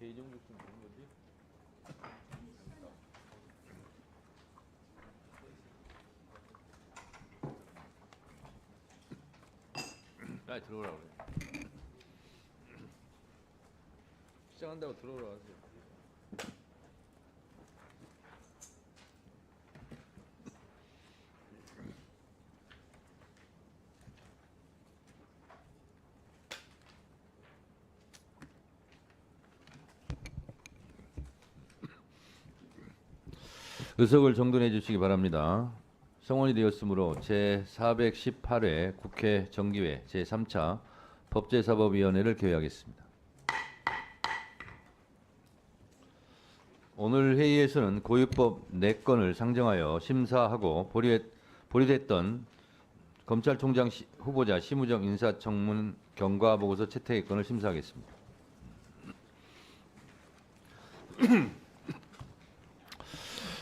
개인정보 좀 되는 거지? 빨리 들어오라 그래. 시작한다고 들어오라 하세요. 의석을 정돈해 주시기 바랍니다. 성원이 되었으므로 제418회 국회 정기회 제3차 법제사법위원회를 개회하겠습니다. 오늘 회의에서는 고유법 4건을 상정하여 심사하고 보류됐던 검찰총장 후보자 심우정 인사청문 경과보고서 채택의 건을 심사하겠습니다.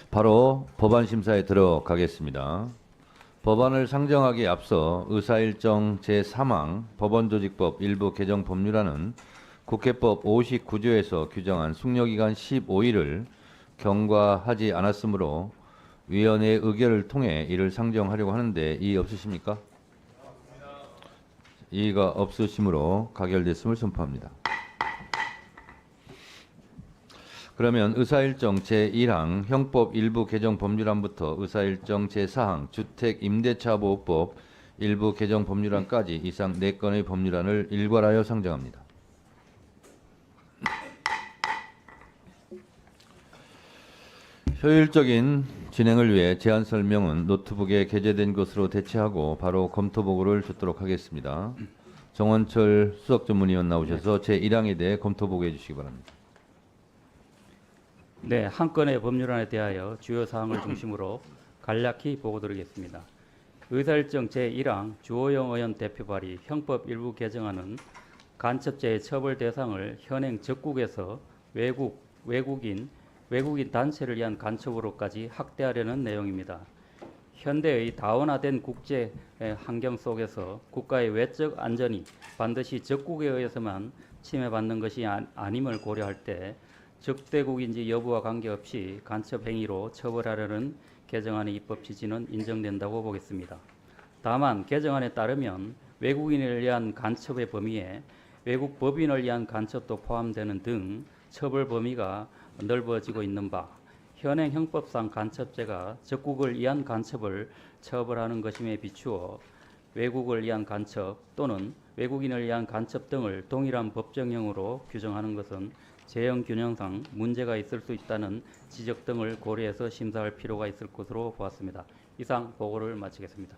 바로 법안 심사에 들어가겠습니다. 법안을 상정하기에 앞서 의사일정 제3항 법원조직법 일부 개정 법률안은 국회법 59조에서 규정한 숙려기간 15일을 경과하지 않았으므로 위원회의 의결을 통해 이를 상정하려고 하는데 이의 없으십니까? 이의가 없으시므로 가결됐음을 선포합니다. 그러면 의사일정 제1항 형법 일부 개정 법률안부터 의사일정 제4항 주택임대차보호법 일부 개정 법률안까지 이상 4건의 법률안을 일괄하여 상정합니다. 효율적인 진행을 위해 제안 설명은 노트북에 게재된 것으로 대체하고 바로 검토보고를 줬도록 하겠습니다. 정원철 수석전문위원 나오셔서 제1항에 대해 검토보고해 주시기 바랍니다. 네, 한 건의 법률안에 대하여 주요 사항을 중심으로 간략히 보고드리겠습니다. 의사일정 제1항 주호영 의원 대표 발의 형법 일부 개정안은 간첩죄의 처벌 대상을 현행 적국에서 외국인 단체를 위한 간첩으로까지 확대하려는 내용입니다. 현대의 다원화된 국제 환경 속에서 국가의 외적 안전이 반드시 적국에 의해서만 침해받는 것이 아님을 고려할 때 적대국인지 여부와 관계없이 간첩 행위로 처벌하려는 개정안의 입법 취지는 인정된다고 보겠습니다. 다만 개정안에 따르면 외국인을 위한 간첩의 범위에 외국 법인을 위한 간첩도 포함되는 등 처벌 범위가 넓어지고 있는 바 현행 형법상 간첩죄가 적국을 위한 간첩을 처벌하는 것임에 비추어 외국을 위한 간첩 또는 외국인을 위한 간첩 등을 동일한 법정형으로 규정하는 것은 재형 균형상 문제가 있을 수 있다는 지적 등을 고려해서 심사할 필요가 있을 것으로 보았습니다. 이상 보고를 마치겠습니다.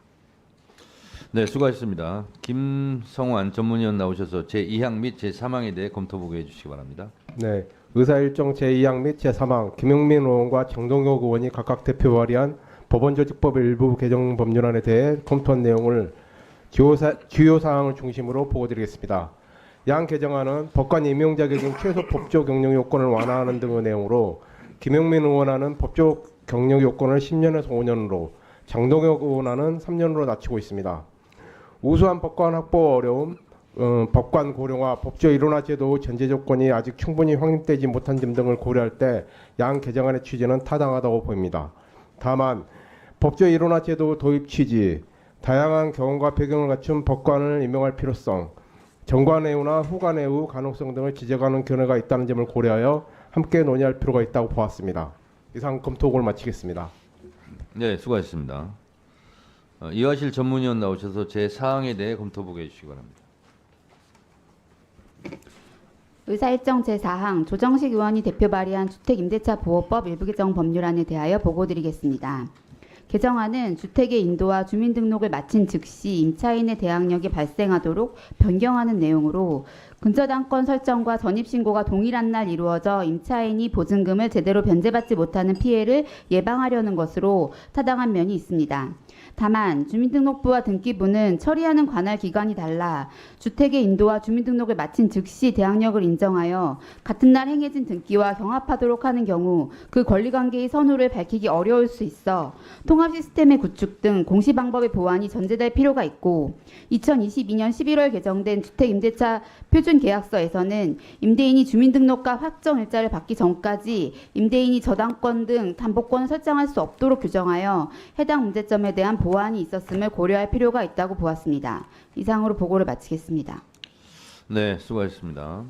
네, 수고하셨습니다. 김성환 전문위원 나오셔서 제2항 및 제3항에 대해 검토보고해 주시기 바랍니다. 네, 의사일정 제2항 및 제3항 김용민 의원과 정동혁 의원이 각각 대표 발의한 법원조직법 일부 개정 법률안에 대해 검토한 내용을 주요 사항을 중심으로 보고드리겠습니다. 양 개정안은 법관 임용 자격인 최소 법조 경력 요건을 완화하는 등의 내용으로 김용민 의원안은 법조 경력 요건을 10년에서 5년으로 정동혁 의원안은 3년으로 낮추고 있습니다. 우수한 법관 확보 어려움, 법관 고령화, 법조 일원화 제도 전제 조건이 아직 충분히 확립되지 못한 점 등을 고려할 때 양 개정안의 취지는 타당하다고 보입니다. 다만 법조 일원화 제도 도입 취지, 다양한 경험과 배경을 갖춘 법관을 임명할 필요성, 정관예우나 후관예우 가능성 등을 지적하는 견해가 있다는 점을 고려하여 함께 논의할 필요가 있다고 보았습니다. 이상 검토를 마치겠습니다. 네, 수고하셨습니다. 이화실 전문위원 나오셔서 제 사항에 대해 검토보게 해주시기 바랍니다. 의사일정 제4항 조정식 의원이 대표 발의한 주택임대차보호법 일부 개정 법률안에 대하여 보고드리겠습니다. 개정안은 주택의 인도와 주민등록을 마친 즉시 임차인의 대항력이 발생하도록 변경하는 내용으로 근저당권 설정과 전입신고가 동일한 날 이루어져 임차인이 보증금을 제대로 변제받지 못하는 피해를 예방하려는 것으로 타당한 면이 있습니다. 다만 주민등록부와 등기부는 처리하는 관할 기관이 달라 주택의 인도와 주민등록을 마친 즉시 대항력을 인정하여 같은 날 행해진 등기와 경합하도록 하는 경우 그 권리관계의 선후를 밝히기 어려울 수 있어 통합 시스템의 구축 등 공시 방법의 보완이 전제될 필요가 있고 2022년 11월 개정된 주택임대차 표준계약서에서는 임대인이 주민등록과 확정일자를 받기 전까지 임대인이 저당권 등 담보권을 설정할 수 없도록 규정하여 해당 문제점에 대한 보완이 있었음을 고려할 필요가 있다고 보았습니다. 이상으로 보고를 마치겠습니다. 네, 수고하셨습니다.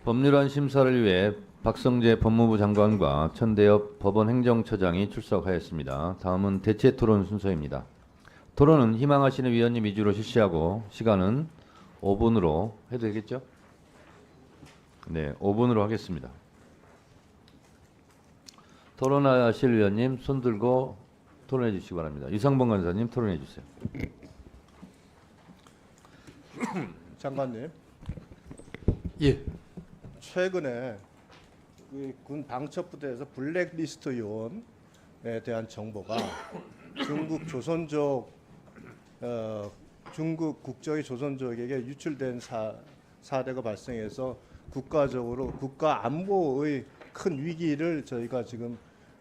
법률안 심사를 위해 박성재 법무부 장관과 천대엽 법원행정처장이 출석하였습니다. 다음은 대체 토론 순서입니다. 토론은 희망하시는 위원님 위주로 실시하고 시간은 5분으로 해도 되겠죠? 네, 5분으로 하겠습니다. 토론하실 위원님 손 들고 토론해 주시기 바랍니다. 유상범 간사님 토론해 주세요. 장관님, 예. 최근에 군 방첩부대에서 블랙리스트 요원에 대한 정보가 중국 조선족 중국 국적의 조선족에게 유출된 사례가 발생해서 국가적으로 국가 안보의 큰 위기를 저희가 지금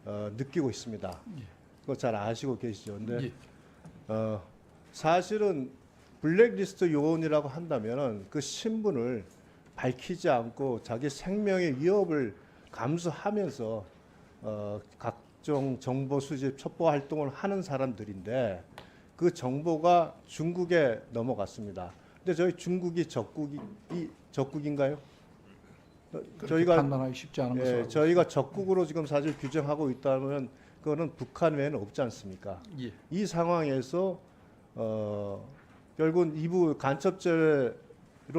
느끼고 있습니다. 그거 잘 아시고 계시죠? 근데 사실은 블랙리스트 요원이라고 한다면은 그 신분을 밝히지 않고 자기 생명의 위협을 감수하면서 각종 정보 수집 첩보 활동을 하는 사람들인데 그 정보가 중국에 넘어갔습니다. 근데 저희 중국이 적국인가요? 저희가 판단하기 쉽지 않은 것으로 저희가 적국으로 지금 사실 규정하고 있다면 그거는 북한 외에는 없지 않습니까? 예. 이 상황에서 결국은 이부 간첩죄로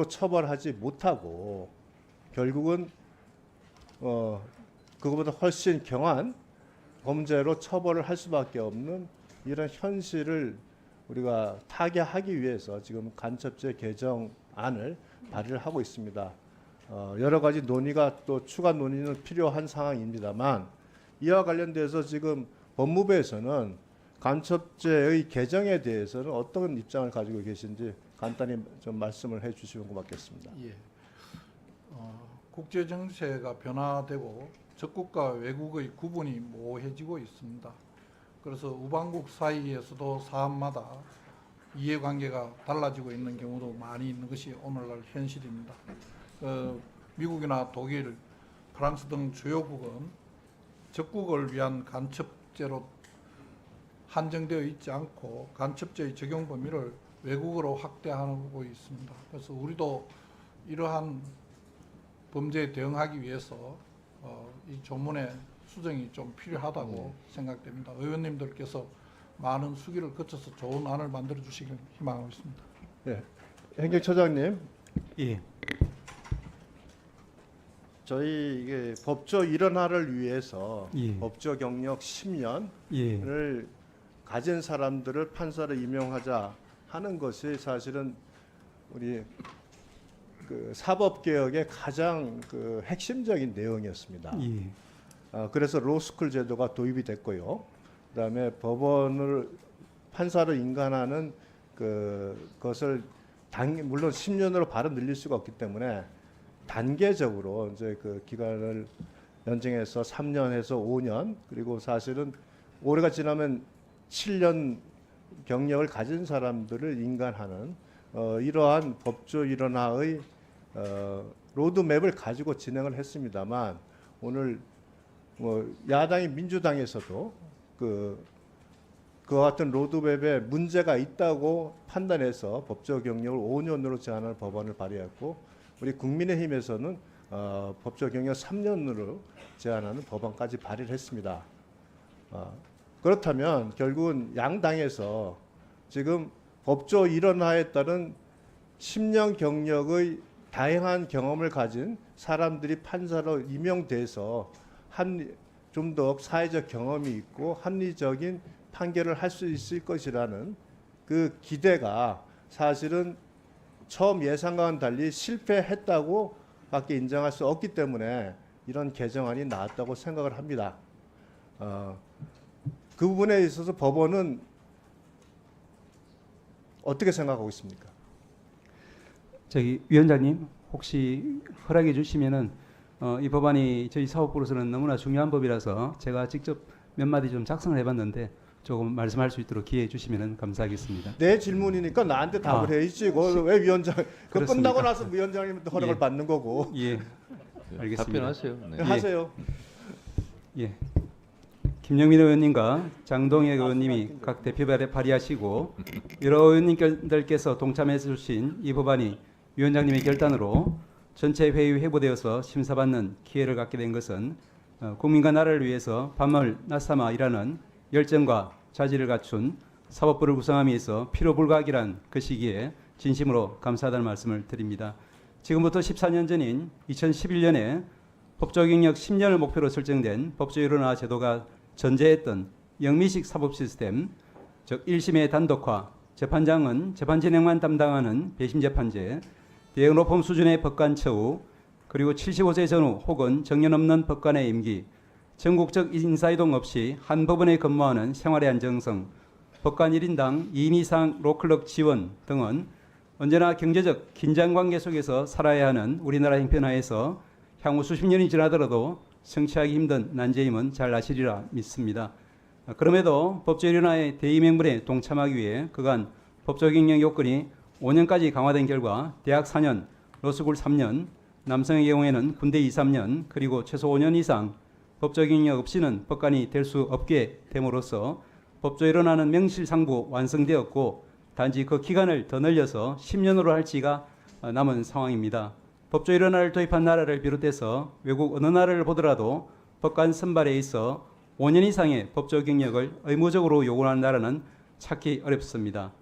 처벌하지 못하고 결국은 그거보다 훨씬 경한 범죄로 처벌을 할 수밖에 없는 이런 현실을 우리가 타개하기 위해서 지금 간첩죄 개정안을 발의를 하고 있습니다. 여러 가지 논의가 또 추가 논의는 필요한 상황입니다만 이와 관련돼서 지금 법무부에서는 간첩죄의 개정에 대해서는 어떤 입장을 가지고 계신지 간단히 좀 말씀을 해주시면 고맙겠습니다. 예. 국제 정세가 변화되고 적국과 외국의 구분이 모호해지고 있습니다. 그래서 우방국 사이에서도 사안마다 이해관계가 달라지고 있는 경우도 많이 있는 것이 오늘날 현실입니다. 미국이나 독일, 프랑스 등 주요국은 적국을 위한 간첩죄로 한정되어 있지 않고 간첩죄의 적용 범위를 외국으로 확대하고 있습니다. 그래서 우리도 이러한 범죄에 대응하기 위해서 이 조문의 수정이 좀 필요하다고 생각됩니다. 의원님들께서 많은 수기를 거쳐서 좋은 안을 만들어 주시길 희망하고 있습니다. 네, 행정처장님. 예. 저희 이게 법조 일원화를 위해서 예. 법조 경력 10년을 예. 가진 사람들을 판사로 임용하자 하는 것이 사실은 우리 그 사법 개혁의 가장 그 핵심적인 내용이었습니다. 예. 그래서 로스쿨 제도가 도입이 됐고요. 그다음에 법원을 판사로 인간하는 그것을 물론 10년으로 바로 늘릴 수가 없기 때문에 단계적으로 이제 그 기간을 연장해서 3년에서 5년 그리고 사실은 올해가 지나면 7년 경력을 가진 사람들을 인간하는 이러한 법조 일원화의 로드맵을 가지고 진행을 했습니다만 오늘 뭐 야당인 민주당에서도 그와 같은 로드맵에 문제가 있다고 판단해서 법적 경력을 5년으로 제한하는 법안을 발의했고 우리 국민의힘에서는 법적 경력 3년으로 제한하는 법안까지 발의를 했습니다. 그렇다면 결국은 양당에서 지금 법조 일원화에 따른 10년 경력의 다양한 경험을 가진 사람들이 판사로 임명돼서 좀 더 사회적 경험이 있고 합리적인 판결을 할 수 있을 것이라는 그 기대가 사실은 처음 예상과는 달리 실패했다고 밖에 인정할 수 없기 때문에 이런 개정안이 나왔다고 생각을 합니다. 그 부분에 있어서 법원은 어떻게 생각하고 있습니까? 저기 위원장님 혹시 허락해 주시면은 이 법안이 저희 사법부로서는 너무나 중요한 법이라서 제가 직접 몇 마디 좀 작성을 해봤는데 조금 말씀할 수 있도록 기회해 주시면은 감사하겠습니다. 내 질문이니까 나한테 답을 해야지. 왜 위원장? 그 그렇습니까? 끝나고 나서 위원장님한테 허락을 예. 받는 거고. 예, 알겠습니다. 답변하세요. 네. 하세요. 예. 김영민 의원님과 장동혁 의원님이 각 대표 발의하시고 여러 의원님들께서 동참해 주신 이 법안이 위원장님의 결단으로 전체 회의 회부되어서 심사받는 기회를 갖게 된 것은 국민과 나라를 위해서 밤을 낮삼아 일하는 열정과 자질을 갖춘 사법부를 구성함에 있어 필요불가하기란 것이기에 진심으로 감사하다는 말씀을 드립니다. 지금부터 14년 전인 2011년에 법조경력 10년을 목표로 설정된 법조일원화 제도가 전제했던 영미식 사법 시스템, 즉 1심의 단독화, 재판장은 재판 진행만 담당하는 배심 재판제, 대형 로펌 수준의 법관 처우, 그리고 75세 전후 혹은 정년 없는 법관의 임기, 전국적 인사이동 없이 한 법원에 근무하는 생활의 안정성, 법관 1인당 2인 이상 로클럭 지원 등은 언제나 경제적 긴장관계 속에서 살아야 하는 우리나라 형편하에서 향후 수십 년이 지나더라도 성취하기 힘든 난제임은 잘 아시리라 믿습니다. 그럼에도 법조일원화의 대의명분에 동참하기 위해 그간 법조경력 요건이 5년까지 강화된 결과 대학 4년, 로스쿨 3년, 남성의 경우에는 군대 2, 3년, 그리고 최소 5년 이상 법조경력 없이는 법관이 될 수 없게 됨으로써 법조일원화는 명실상부 완성되었고 단지 그 기간을 더 늘려서 10년으로 할지가 남은 상황입니다. 법조일원화를 도입한 나라를 비롯해서 외국 어느 나라를 보더라도 법관 선발에 있어 5년 이상의 법조 경력을 의무적으로 요구하는 나라는 찾기 어렵습니다.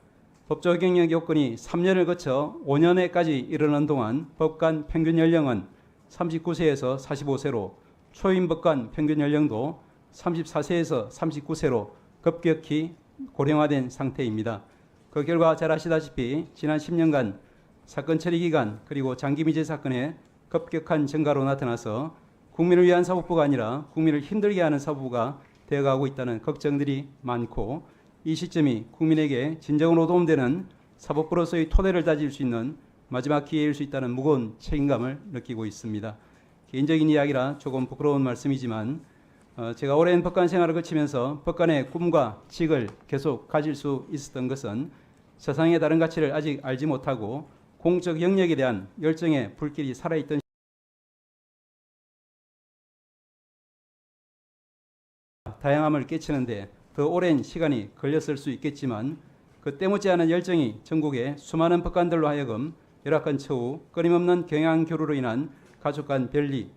법조 경력 요건이 3년을 거쳐 5년에까지 이르는 동안 법관 평균 연령은 39세에서 45세로 초임 법관 평균 연령도 34세에서 39세로 급격히 고령화된 상태입니다. 그 결과 잘 아시다시피 지난 10년간 사건 처리 기간 그리고 장기 미제 사건의 급격한 증가로 나타나서 국민을 위한 사법부가 아니라 국민을 힘들게 하는 사법부가 되어가고 있다는 걱정들이 많고 이 시점이 국민에게 진정으로 도움되는 사법부로서의 토대를 다질 수 있는 마지막 기회일 수 있다는 무거운 책임감을 느끼고 있습니다. 개인적인 이야기라 조금 부끄러운 말씀이지만 제가 오랜 법관 생활을 거치면서 법관의 꿈과 직을 계속 가질 수 있었던 것은 세상의 다른 가치를 아직 알지 못하고 공적 영역에 대한 열정의 불길이 살아있던 다양함을 깨치는데 더 오랜 시간이 걸렸을 수 있겠지만 그 때묻지 않은 열정이 전국의 수많은 법관들로 하여금 열악한 처우, 끊임없는 경향 교류로 인한 가족 간 별리,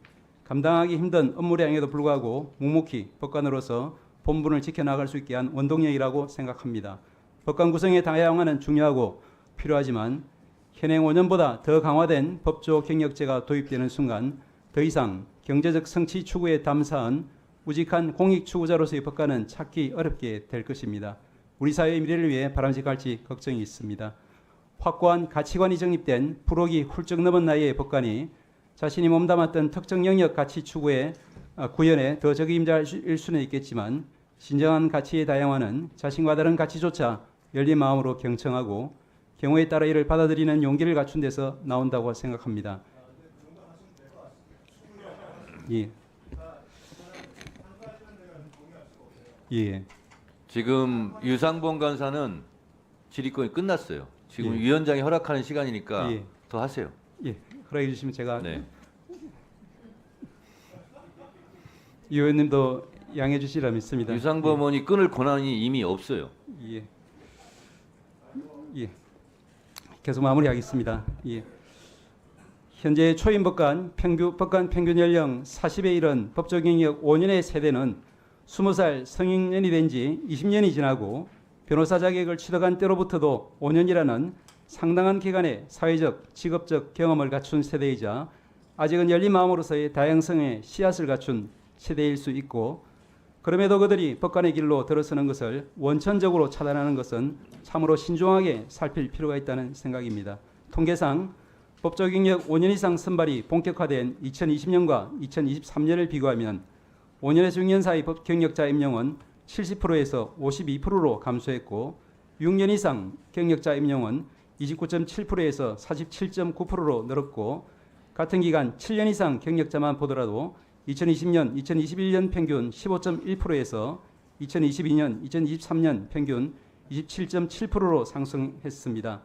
감당하기 힘든 업무량에도 불구하고 묵묵히 법관으로서 본분을 지켜나갈 수 있게 한 원동력이라고 생각합니다. 법관 구성의 다양화는 중요하고 필요하지만 현행 5년보다 더 강화된 법조 경력제가 도입되는 순간 더 이상 경제적 성취 추구에 담사한 우직한 공익 추구자로서의 법관은 찾기 어렵게 될 것입니다. 우리 사회의 미래를 위해 바람직할지 걱정이 있습니다. 확고한 가치관이 정립된 불혹이 훌쩍 넘은 나이의 법관이 자신이 몸담았던 특정 영역 가치 추구에 구현에 더 적임자일 수는 있겠지만 진정한 가치의 다양화는 자신과 다른 가치조차 열린 마음으로 경청하고 경우에 따라 이를 받아들이는 용기를 갖춘 데서 나온다고 생각합니다. 예. 예. 지금 유상봉 간사는 질의권이 끝났어요. 지금 예. 위원장이 허락하는 시간이니까 예. 더 하세요. 예. 허락해 주시면 제가 네. 이 의원님도 양해해 주시리라 믿습니다. 유상범 의원이 끊을 권한이 이미 없어요. 예. 예. 계속 마무리하겠습니다. 예. 현재 초임 법관 평균 연령 40에 이른 법조 경력 5년의 세대는 20살 성인년이 된 지 20년이 지나고 변호사 자격을 취득한 때로부터도 5년이라는 상당한 기간의 사회적, 직업적 경험을 갖춘 세대이자 아직은 열린 마음으로서의 다양성의 씨앗을 갖춘 세대일 수 있고, 그럼에도 그들이 법관의 길로 들어서는 것을 원천적으로 차단하는 것은 참으로 신중하게 살필 필요가 있다는 생각입니다. 통계상 법조 경력 5년 이상 선발이 본격화된 2020년과 2023년을 비교하면 5년에서 6년 사이 법 경력자 임용은 70%에서 52%로 감소했고, 6년 이상 경력자 임용은 29.7%에서 47.9%로 늘었고, 같은 기간 7년 이상 경력자만 보더라도 2020년, 2021년 평균 15.1%에서 2022년, 2023년 평균 27.7%로 상승했습니다.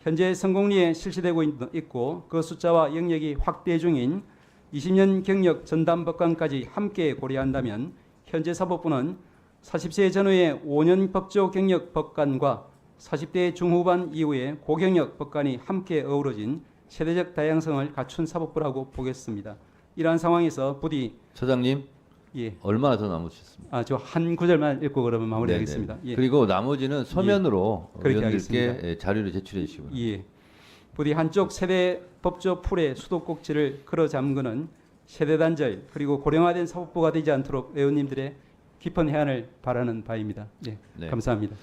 현재 성공리에 실시되고 있고 그 숫자와 영역이 확대 중인 20년 경력 전담 법관까지 함께 고려한다면 현재 사법부는 40세 전후의 5년 법조 경력 법관과 40대 중후반 이후의 고경력 법관이 함께 어우러진 세대적 다양성을 갖춘 사법부라고 보겠습니다. 이러한 상황에서 부디 처장님 예. 얼마나 더 남으셨습니까? 저 한 구절만 읽고 그러면 마무리하겠습니다. 네네. 예. 그리고 나머지는 서면으로 그렇게 의원들께 하겠습니다. 자료를 제출해 주시기 바랍니다. 예. 부디 한쪽 세대 법조 풀의 수도꼭지를 걸어 잠그는 세대 단절 그리고 고령화된 사법부가 되지 않도록 의원님들의 깊은 해안을 바라는 바입니다. 예. 네. 감사합니다.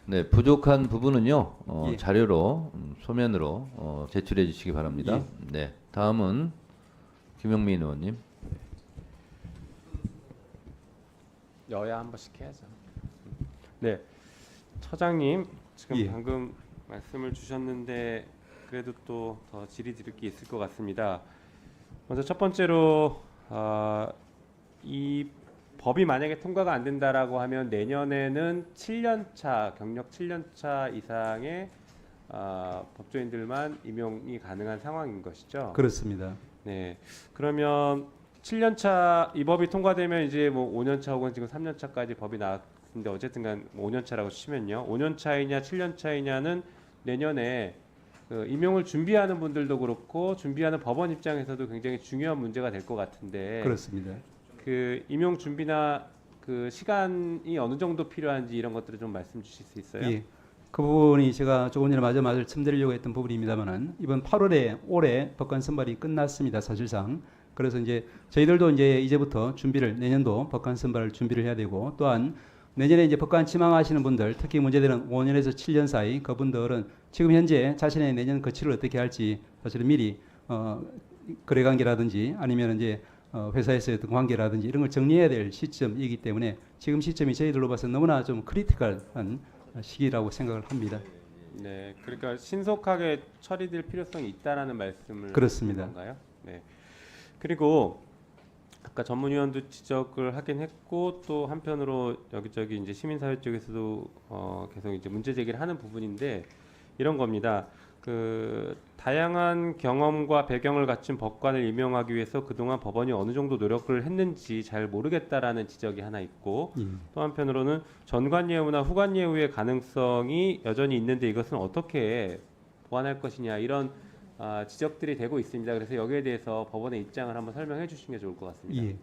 네, 부족한 부분은요 예. 자료로 소면으로 제출해 주시기 바랍니다. 예. 네, 다음은 김영민 의원님. 여야 한 번씩 해야죠. 네, 처장님 지금 예. 방금 말씀을 주셨는데 그래도 또 더 질의 드릴 게 있을 것 같습니다. 먼저 첫 번째로 이 법이 만약에 통과가 안 된다라고 하면 내년에는 7년차 경력 7년차 이상의 법조인들만 임용이 가능한 상황인 것이죠. 그렇습니다. 네, 그러면 7년차 이 법이 통과되면 이제 뭐 5년차 혹은 지금 3년차까지 법이 나왔는데 어쨌든간 5년차라고 치면요, 5년차이냐 7년차이냐는 내년에 그 임용을 준비하는 분들도 그렇고 준비하는 법원 입장에서도 굉장히 중요한 문제가 될 것 같은데 그렇습니다. 그 임용 준비나 그 시간이 어느 정도 필요한지 이런 것들을 좀 말씀 주실 수 있어요? 예. 그 부분이 제가 조금 전에 마저 말씀드리려고 했던 부분입니다만은 이번 8월에 올해 법관 선발이 끝났습니다. 사실상. 그래서 이제 저희들도 이제부터 준비를 내년도 법관 선발을 준비를 해야 되고, 또한 내년에 이제 법관 지망하시는 분들, 특히 문제되는 5년에서 7년 사이 그분들은 지금 현재 자신의 내년 거취를 어떻게 할지 사실은 미리 거래관계라든지 아니면 이제 회사에서의 어떤 관계라든지 이런 걸 정리해야 될 시점이기 때문에 지금 시점이 저희들로 봐서 너무나 좀 크리티컬한 시기라고 생각을 합니다. 네, 그러니까 신속하게 처리될 필요성이 있다라는 말씀을 그렇습니다. 하신 건가요? 네. 그리고 아까 전문위원도 지적을 하긴 했고 또 한편으로 여기저기 이제 시민사회 쪽에서도 계속 이제 문제 제기를 하는 부분인데 이런 겁니다. 그 다양한 경험과 배경을 갖춘 법관을 임용하기 위해서 그동안 법원이 어느 정도 노력을 했는지 잘 모르겠다라는 지적이 하나 있고, 또 한편으로는 전관 예우나 후관 예우의 가능성이 여전히 있는데 이것은 어떻게 보완할 것이냐 이런 지적들이 되고 있습니다. 그래서 여기에 대해서 법원의 입장을 한번 설명해 주시는 게 좋을 것 같습니다. 예.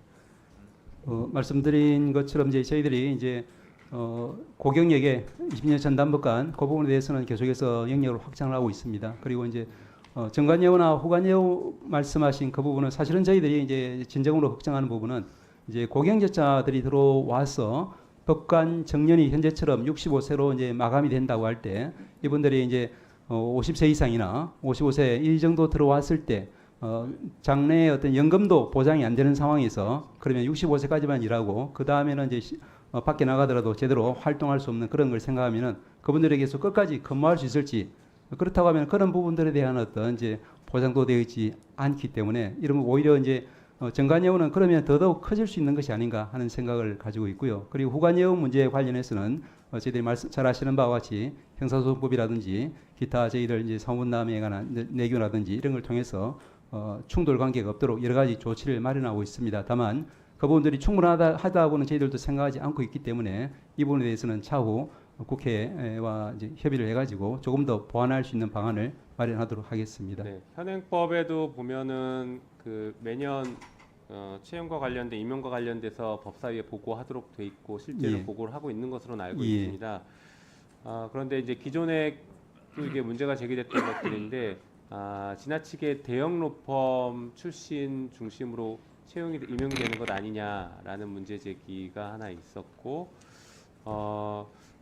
말씀드린 것처럼 이제 저희들이 이제 고경력의 20년 전담법관 그 부분에 대해서는 계속해서 영역을 확장을 하고 있습니다. 그리고 이제 정관예우나 후관예우 말씀하신 그 부분은 사실은 저희들이 이제 진정으로 걱정하는 부분은 이제 고경제자들이 들어와서 법관 정년이 현재처럼 65세로 이제 마감이 된다고 할 때 이분들이 이제 50세 이상이나 55세 이 정도 들어왔을 때 장래의 어떤 연금도 보장이 안 되는 상황에서 그러면 65세까지만 일하고 그 다음에는 이제 밖에 나가더라도 제대로 활동할 수 없는 그런 걸 생각하면은 그분들에게서 끝까지 근무할 수 있을지, 그렇다고 하면 그런 부분들에 대한 어떤 이제 보장도 되어 있지 않기 때문에 이런 오히려 이제 정관예우는 그러면 더더욱 커질 수 있는 것이 아닌가 하는 생각을 가지고 있고요. 그리고 후관예우 문제에 관련해서는 저희들이 잘 아시는 바와 같이 형사소송법이라든지 기타 저희들 이제 사문남에 관한 내규라든지 이런 걸 통해서 충돌 관계가 없도록 여러 가지 조치를 마련하고 있습니다. 다만 그 부분들이 충분하다고는 저희들도 생각하지 않고 있기 때문에 이 부분에 대해서는 차후 국회와 이제 협의를 해가지고 조금 더 보완할 수 있는 방안을 마련하도록 하겠습니다. 네, 현행법에도 보면은 그 매년 채용과 관련된 임용과 관련돼서 법사위에 보고하도록 돼 있고 실제로 예. 보고를 하고 있는 것으로는 알고 예. 있습니다. 그런데 이제 기존에 또 이게 문제가 제기됐던 것들인데 지나치게 대형 로펌 출신 중심으로 채용이 임용이 되는 것 아니냐라는 문제 제기가 하나 있었고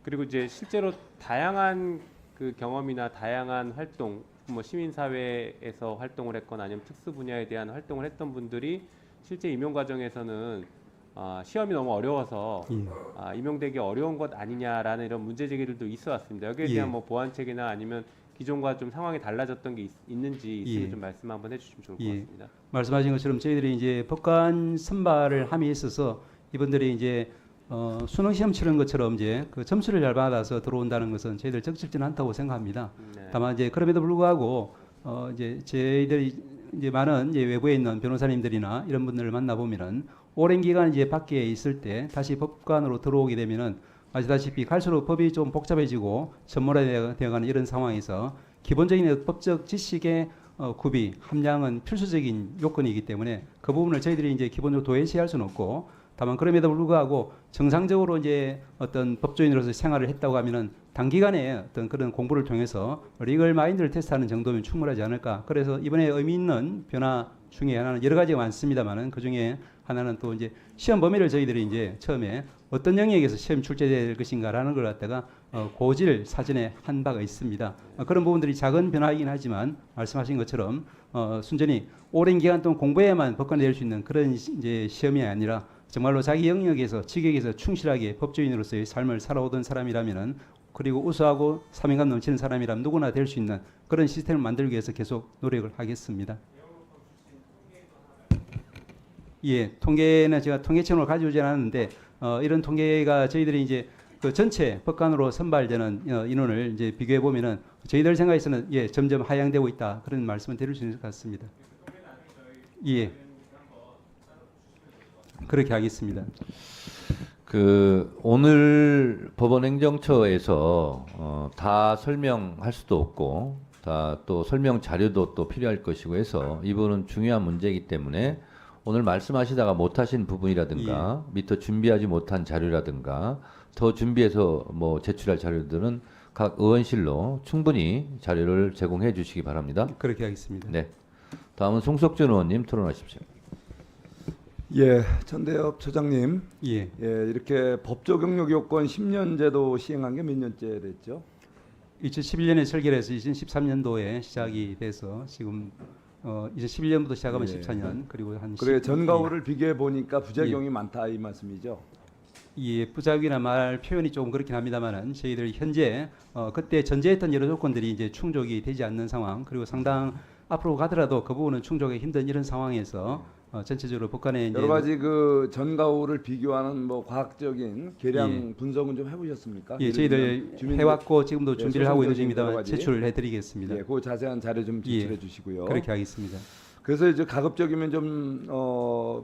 그리고 이제 실제로 다양한 그 경험이나 다양한 활동 뭐 시민사회에서 활동을 했거나 아니면 특수 분야에 대한 활동을 했던 분들이 실제 임용 과정에서는 시험이 너무 어려워서 예. 임용되기 어려운 것 아니냐라는 이런 문제 제기들도 있어 왔습니다. 여기에 예. 대한 뭐 보완책이나 아니면 기존과 좀 상황이 달라졌던 게 있는지 있으면 예. 좀 말씀 한번 해주시면 좋을 것 예. 같습니다. 말씀하신 것처럼 저희들이 이제 법관 선발을 함에 있어서 이분들이 이제 수능 시험 치는 것처럼 이제 그 점수를 잘 받아서 들어온다는 것은 저희들 적절치는 않다고 생각합니다. 네. 다만 이제 그럼에도 불구하고 이제 저희들이 이제 많은 이제 외부에 있는 변호사님들이나 이런 분들을 만나 보면은 오랜 기간 이제 밖에 있을 때 다시 법관으로 들어오게 되면은 아시다시피 갈수록 법이 좀 복잡해지고 전문화되어가는 이런 상황에서 기본적인 법적 지식의 구비, 함량은 필수적인 요건이기 때문에 그 부분을 저희들이 이제 기본적으로 도외시할 수는 없고 다만 그럼에도 불구하고 정상적으로 이제 어떤 법조인으로서 생활을 했다고 하면은 단기간에 어떤 그런 공부를 통해서 리걸 마인드를 테스트하는 정도면 충분하지 않을까. 그래서 이번에 의미 있는 변화 중에 하나는 여러 가지가 많습니다만은 그 중에 하나는 또 이제 시험 범위를 저희들이 이제 처음에 어떤 영역에서 시험 출제될 것인가라는 걸 갖다가 고지를 사전에 한 바가 있습니다. 그런 부분들이 작은 변화이긴 하지만 말씀하신 것처럼 순전히 오랜 기간 동안 공부해야만 법관이 될 수 있는 그런 이제 시험이 아니라 정말로 자기 영역에서 직역에서 충실하게 법조인으로서의 삶을 살아오던 사람이라면은 그리고 우수하고 사명감 넘치는 사람이라면 누구나 될 수 있는 그런 시스템을 만들기 위해서 계속 노력을 하겠습니다. 예, 통계는 제가 통계청으로 가져오지 않았는데 이런 통계가 저희들이 이제 그 전체 법관으로 선발되는 인원을 이제 비교해 보면은 저희들 생각에서는 예 점점 하향되고 있다 그런 말씀을 드릴 수 있을 것 같습니다. 예, 그렇게 하겠습니다. 그 오늘 법원행정처에서 다 설명할 수도 없고 다 또 설명 자료도 또 필요할 것이고 해서 이 부분은 중요한 문제이기 때문에 오늘 말씀하시다가 못하신 부분이라든가 미처 준비하지 못한 자료라든가 더 준비해서 뭐 제출할 자료들은 각 의원실로 충분히 자료를 제공해 주시기 바랍니다. 그렇게 하겠습니다. 네. 다음은 송석준 의원님 토론하십시오. 예, 전대엽 처장님, 예, 이렇게 법조 경력 요건 10년 제도 시행한 게 몇 년째 됐죠? 2011년에 설계해서 2013년도에 시작이 돼서 지금 2011년부터 시작하면 예. 14년 그리고 한 그래 전가후를 비교해 보니까 부작용이 많다 이 말씀이죠? 예, 부작용이나 말 표현이 조금 그렇긴 합니다만은 저희들 현재 그때 전제했던 여러 조건들이 이제 충족이 되지 않는 상황 그리고 상당 앞으로 가더라도 그 부분은 충족이 힘든 이런 상황에서 전체적으로 법관의 여러 가지 그 전가후를 비교하는 뭐 과학적인 계량 예. 분석은 좀 해보셨습니까? 예, 예를 저희들 들면 주민들- 해왔고 지금도 예, 준비를 하고 있는 소송적인 여러 중입니다만 가지. 제출을 해드리겠습니다. 예, 그 자세한 자료 좀 제출해 주시고요. 그렇게 하겠습니다. 그래서 이제 가급적이면 좀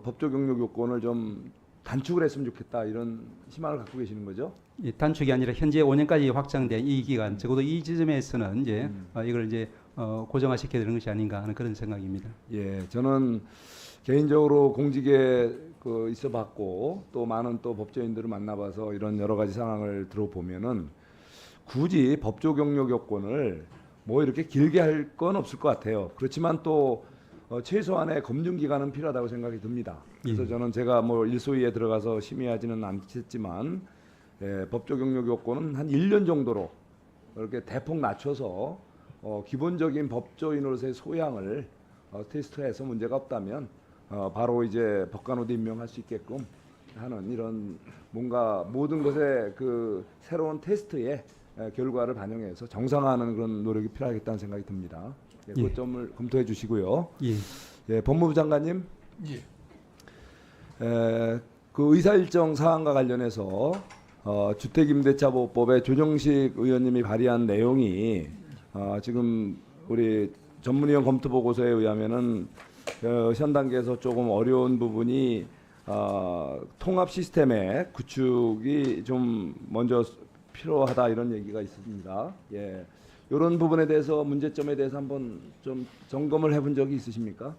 법조 경력 요건을 좀 단축을 했으면 좋겠다 이런 희망을 갖고 계시는 거죠? 예, 단축이 아니라 현재 5년까지 확장된 이 기간 적어도 이 지점에서는 이제 이걸 이제 고정화시켜야 되는 것이 아닌가 하는 그런 생각입니다. 예, 저는 개인적으로 공직에 있어봤고 또 많은 또 법조인들을 만나봐서 이런 여러 가지 상황을 들어보면은 굳이 법조 경력 요건을 뭐 이렇게 길게 할 건 없을 것 같아요. 그렇지만 또 최소한의 검증 기간은 필요하다고 생각이 듭니다. 그래서 예. 저는 제가 뭐 일소위에 들어가서 심의하지는 않겠지만 법조 경력 요건은 한 1년 정도로 이렇게 대폭 낮춰서 기본적인 법조인으로서의 소양을 테스트해서 문제가 없다면 바로 이제 법관으로 임명할 수 있게끔 하는 이런 뭔가 모든 것의 그 새로운 테스트의 결과를 반영해서 정상화하는 그런 노력이 필요하겠다는 생각이 듭니다. 예, 예. 그 점을 검토해 주시고요. 예, 예, 법무부 장관님, 예. 그 의사 일정 사항과 관련해서 주택임대차보호법에 조정식 의원님이 발의한 내용이 지금 우리 전문위원 검토 보고서에 의하면은 현 단계에서 조금 어려운 부분이 통합 시스템의 구축이 좀 먼저 필요하다 이런 얘기가 있습니다. 예, 이런 부분에 대해서 문제점에 대해서 한번 좀 점검을 해본 적이 있으십니까?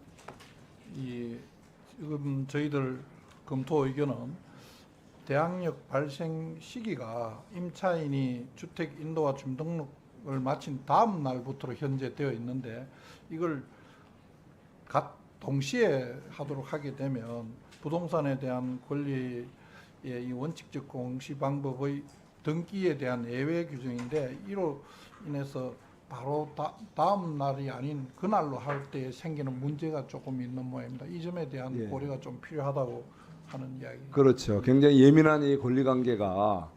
지금 저희들 검토 의견은 대항력 발생 시기가 임차인이 주택 인도와 주민등록을 마친 다음 날부터 현재 되어 있는데 이걸 동시에 하도록 하게 되면 부동산에 대한 권리의 이 원칙적 공시 방법의 등기에 대한 예외 규정인데 이로 인해서 바로 다음 날이 아닌 그날로 할 때 생기는 문제가 조금 있는 모양입니다. 이 점에 대한 예. 고려가 좀 필요하다고 하는 이야기. 그렇죠. 굉장히 예민한 이 권리 관계가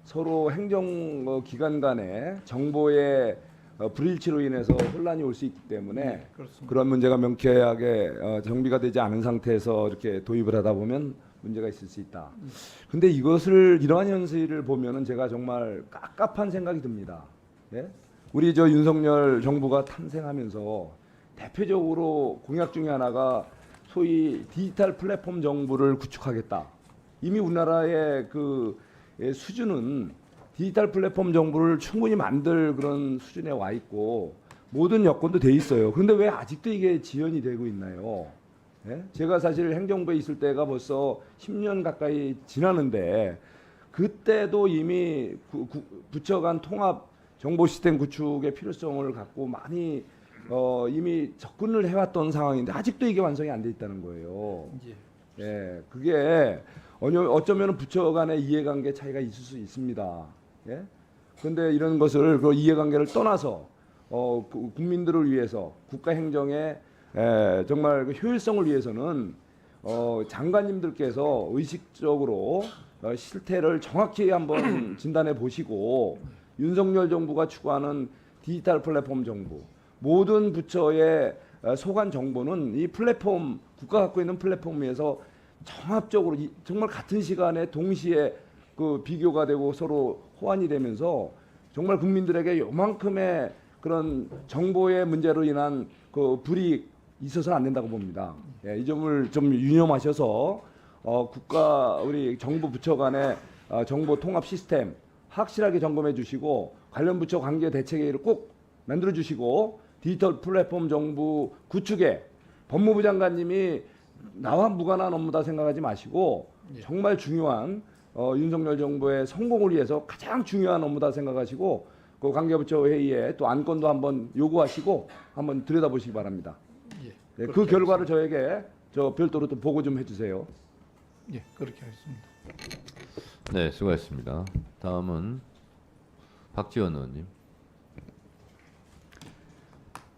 서로 행정 기관 간의 정보의 불일치로 인해서 혼란이 올 수 있기 때문에 그렇습니다. 그런 문제가 명쾌하게 정비가 되지 않은 상태에서 이렇게 도입을 하다 보면 문제가 있을 수 있다. 근데 이러한 현실을 보면은 제가 정말 깝깝한 생각이 듭니다. 예? 우리 저 윤석열 정부가 탄생하면서 대표적으로 공약 중에 하나가 소위 디지털 플랫폼 정부를 구축하겠다. 이미 우리나라의 그 수준은 디지털 플랫폼 정부를 충분히 만들 그런 수준에 와 있고 모든 여건도 돼 있어요. 그런데 왜 아직도 이게 지연이 되고 있나요? 예? 제가 사실 행정부에 있을 때가 벌써 10년 가까이 지나는데 그때도 이미 부처 간 통합 정보 시스템 구축의 필요성을 갖고 많이 이미 접근을 해왔던 상황인데 아직도 이게 완성이 안 돼 있다는 거예요. 예. 예, 그게 어쩌면 부처 간의 이해관계 차이가 있을 수 있습니다. 예? 그런데 이런 것을 그 이해관계를 떠나서 국민들을 위해서 국가 행정의 정말 그 효율성을 위해서는 장관님들께서 의식적으로 실태를 정확히 한번 진단해 보시고 윤석열 정부가 추구하는 디지털 플랫폼 정부 모든 부처의 소관 정보는 이 플랫폼 국가 갖고 있는 플랫폼에서 종합적으로 정말 같은 시간에 동시에 그 비교가 되고 서로 호환이 되면서 정말 국민들에게 요만큼의 그런 정보의 문제로 인한 그 불이익 있어서는 안 된다고 봅니다. 예, 이 점을 좀 유념하셔서 국가 우리 정부 부처 간의 정보 통합 시스템 확실하게 점검해 주시고 관련 부처 관계 대책회의를 꼭 만들어 주시고 디지털 플랫폼 정부 구축에 법무부 장관님이 나와 무관한 업무다 생각하지 마시고 정말 중요한 윤석열 정부의 성공을 위해서 가장 중요한 업무다 생각하시고 그 관계부처 회의에 또 안건도 한번 요구하시고 한번 들여다보시기 바랍니다. 네, 그 결과를 저에게 별도로 또 보고 좀 해주세요. 예, 그렇게 하겠습니다. 네, 수고하셨습니다. 다음은 박지원 의원님.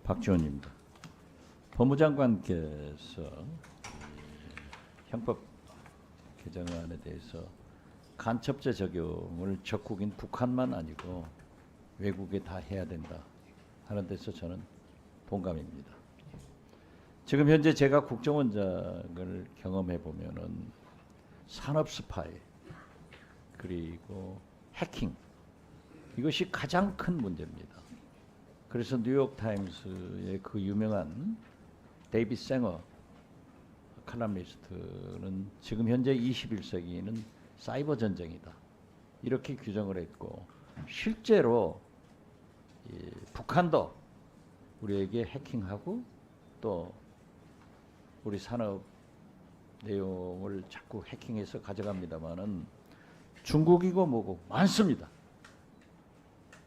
박지원입니다. 법무장관께서 형법 개정안에 대해서 간첩죄 적용을 적국인 북한만 아니고 외국에 다 해야 된다 하는 데서 저는 동감입니다. 지금 현재 제가 국정원장을 경험해 보면은 산업 스파이 그리고 해킹 이것이 가장 큰 문제입니다. 그래서 뉴욕타임스의 그 유명한 데이빗 생어 칼럼니스트는 지금 현재 21세기는 사이버 전쟁이다 이렇게 규정을 했고 실제로 북한도 우리에게 해킹하고 또 우리 산업 내용을 자꾸 해킹해서 가져갑니다마는 중국이고 뭐고 많습니다.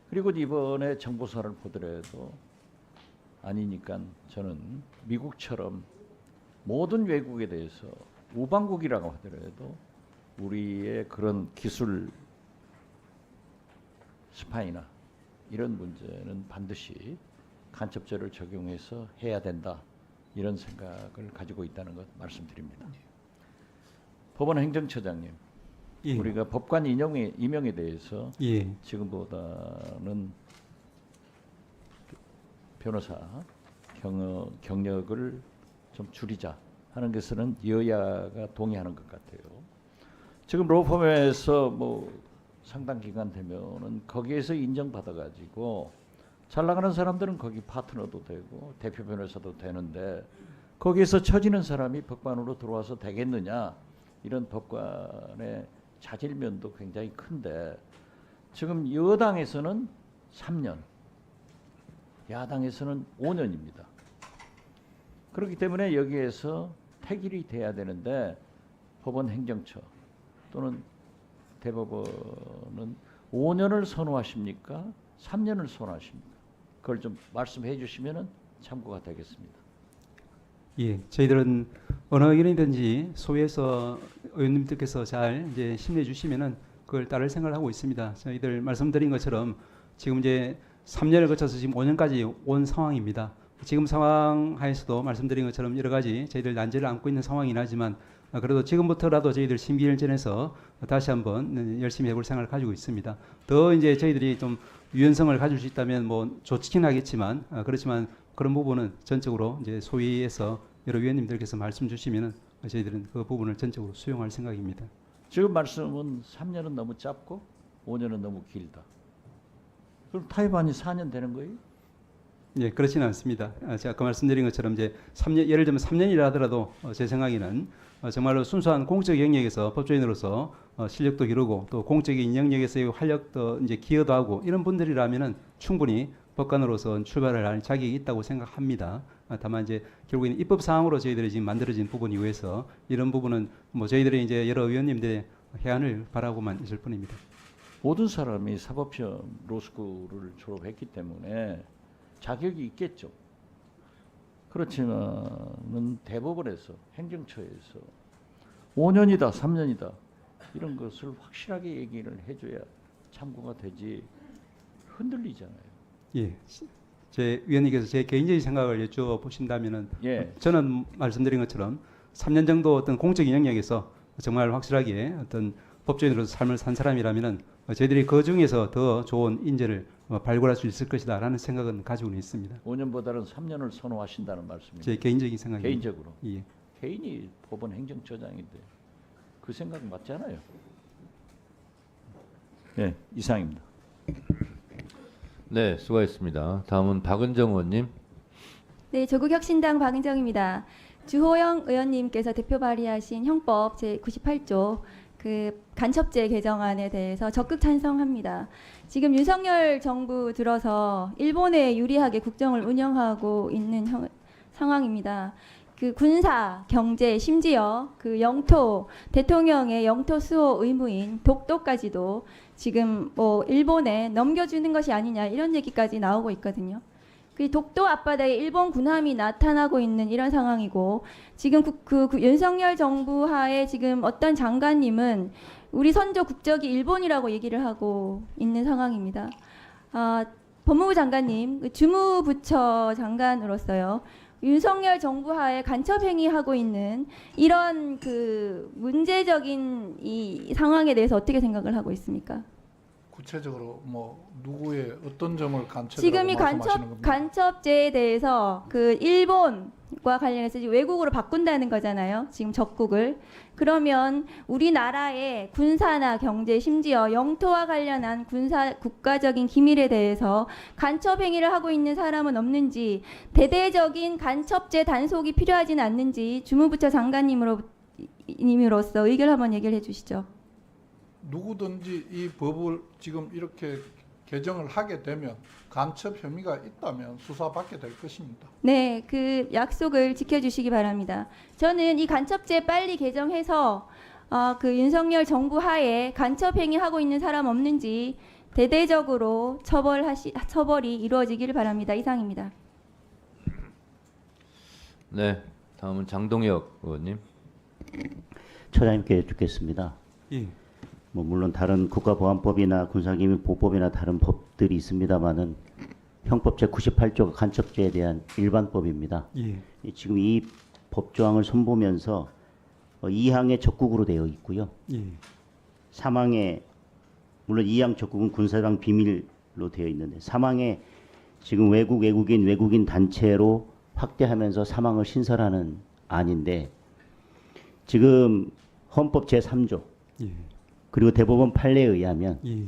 그리고 이번에 정보사를 보더라도 아니니까 저는 미국처럼 모든 외국에 대해서 우방국이라고 하더라도 우리의 그런 기술 스파이나 이런 문제는 반드시 간첩죄를 적용해서 해야 된다 이런 생각을 가지고 있다는 것 말씀드립니다. 법원 행정처장님, 예. 우리가 법관 임명에 대해서 예. 지금보다는 변호사 경력을 좀 줄이자 하는 것은 여야가 동의하는 것 같아요. 지금 로펌에서 뭐 상당 기간 되면은 거기에서 인정받아 가지고 잘 나가는 사람들은 거기 파트너도 되고 대표 변호사도 되는데 거기에서 처지는 사람이 법관으로 들어와서 되겠느냐, 이런 법관의 자질면도 굉장히 큰데 지금 여당에서는 3년, 야당에서는 5년입니다. 그렇기 때문에 여기에서 태길이 돼야 되는데 법원 행정처 또는 대법원은 5년을 선호하십니까? 3년을 선호하십니까? 그걸 좀 말씀해 주시면 참고가 되겠습니다. 예, 저희들은 어느 의견이든지 소위에서 의원님들께서 잘 이제 심리해 주시면은 그걸 따를 생각을 하고 있습니다. 저희들 말씀드린 것처럼 지금 이제 3년을 거쳐서 지금 5년까지 온 상황입니다. 지금 상황 하에서도 말씀드린 것처럼 여러 가지 저희들 난제를 안고 있는 상황이긴 하지만 그래도 지금부터라도 저희들 심기일전에서 다시 한번 열심히 해볼 생각을 가지고 있습니다. 더 이제 저희들이 좀 유연성을 가질 수 있다면 뭐 좋긴 하겠지만 그렇지만 그런 부분은 전적으로 이제 소위에서 여러 위원님들께서 말씀 주시면은 저희들은 그 부분을 전적으로 수용할 생각입니다. 지금 말씀은 3년은 너무 짧고 5년은 너무 길다. 그럼 타협안이 4년 되는 거예요? 예, 그렇지는 않습니다. 제가 아까 말씀드린 것처럼 이제 3년, 예를 들면 3년이라 하더라도 제 생각에는 정말로 순수한 공적 영역에서 법조인으로서 실력도 기르고 또 공적인 영역에서의 활력도 이제 기여도 하고 이런 분들이라면은 충분히 법관으로서 출발을 할 자격이 있다고 생각합니다. 다만 이제 결국에는 입법 사항으로 저희들이 지금 만들어진 부분 이후에서 이런 부분은 뭐 저희들이 이제 여러 의원님들의 해안을 바라고만 있을 뿐입니다. 모든 사람이 사법시험 로스쿨을 졸업했기 때문에 자격이 있겠죠. 그렇지만은 대법원에서 행정처에서 5년이다 3년이다 이런 것을 확실하게 얘기를 해줘야 참고가 되지 흔들리잖아요. 예, 제 위원님께서 제 개인적인 생각을 여쭤보신다면은 예. 저는 말씀드린 것처럼 3년 정도 어떤 공적인 영역에서 정말 확실하게 어떤 법조인으로서 삶을 산 사람이라면은 저희들이 그 중에서 더 좋은 인재를 발굴할 수 있을 것이다라는 생각은 가지고는 있습니다. 5년보다는 3년을 선호하신다는 말씀입니다. 제 개인적인 생각입니다. 개인적으로. 예. 개인이 법원 행정처장인데 그 생각 맞잖아요. 네, 이상입니다. 네, 수고하셨습니다. 다음은 박은정 의원님. 네, 조국혁신당 박은정입니다. 주호영 의원님께서 대표 발의하신 형법 제98조 그 간첩죄 개정안에 대해서 적극 찬성합니다. 지금 윤석열 정부 들어서 일본에 유리하게 국정을 운영하고 있는 상황입니다. 그 군사, 경제, 심지어 그 영토, 대통령의 영토 수호 의무인 독도까지도 지금 뭐 일본에 넘겨주는 것이 아니냐 이런 얘기까지 나오고 있거든요. 그 독도 앞바다에 일본 군함이 나타나고 있는 이런 상황이고 지금 그 윤석열 정부 하에 지금 어떤 장관님은 우리 선조 국적이 일본이라고 얘기를 하고 있는 상황입니다. 법무부 장관님, 주무부처 장관으로서요. 윤석열 정부 하에 간첩 행위하고 있는 이런 그 문제적인 이 상황에 대해서 어떻게 생각을 하고 있습니까? 구체적으로 뭐 누구의 어떤 점을 간첩이라고 지금 이 말씀하시는 겁니까? 간첩죄에 대해서 그 일본과 관련해서 지금 외국으로 바꾼다는 거잖아요. 지금 적국을. 그러면 우리나라의 군사나 경제 심지어 영토와 관련한 군사 국가적인 기밀에 대해서 간첩 행위를 하고 있는 사람은 없는지 대대적인 간첩죄 단속이 필요하지는 않는지 주무부처 장관님으로서 의견을 한번 얘기를 해주시죠. 누구든지 이 법을 지금 이렇게 개정을 하게 되면 간첩 혐의가 있다면 수사받게 될 것입니다. 네, 그 약속을 지켜주시기 바랍니다. 저는 이 간첩죄 빨리 개정해서 그 윤석열 정부 하에 간첩 행위하고 있는 사람 없는지 대대적으로 처벌이 이루어지기를 바랍니다. 이상입니다. 네, 다음은 장동혁 의원님. 처장님께 여쭙겠습니다. 예. 뭐 물론 다른 국가보안법이나 군사기밀보호법이나 다른 법들이 있습니다만은 형법 제98조가 간첩죄에 대한 일반법입니다. 예. 지금 이 법조항을 손보면서 2항에 적국으로 되어 있고요. 예. 3항에 물론 2항 적국은 군사상 비밀로 되어 있는데 3항에 지금 외국인 단체로 확대하면서 3항을 신설하는 안인데 지금 헌법 제3조 예. 그리고 대법원 판례에 의하면 예.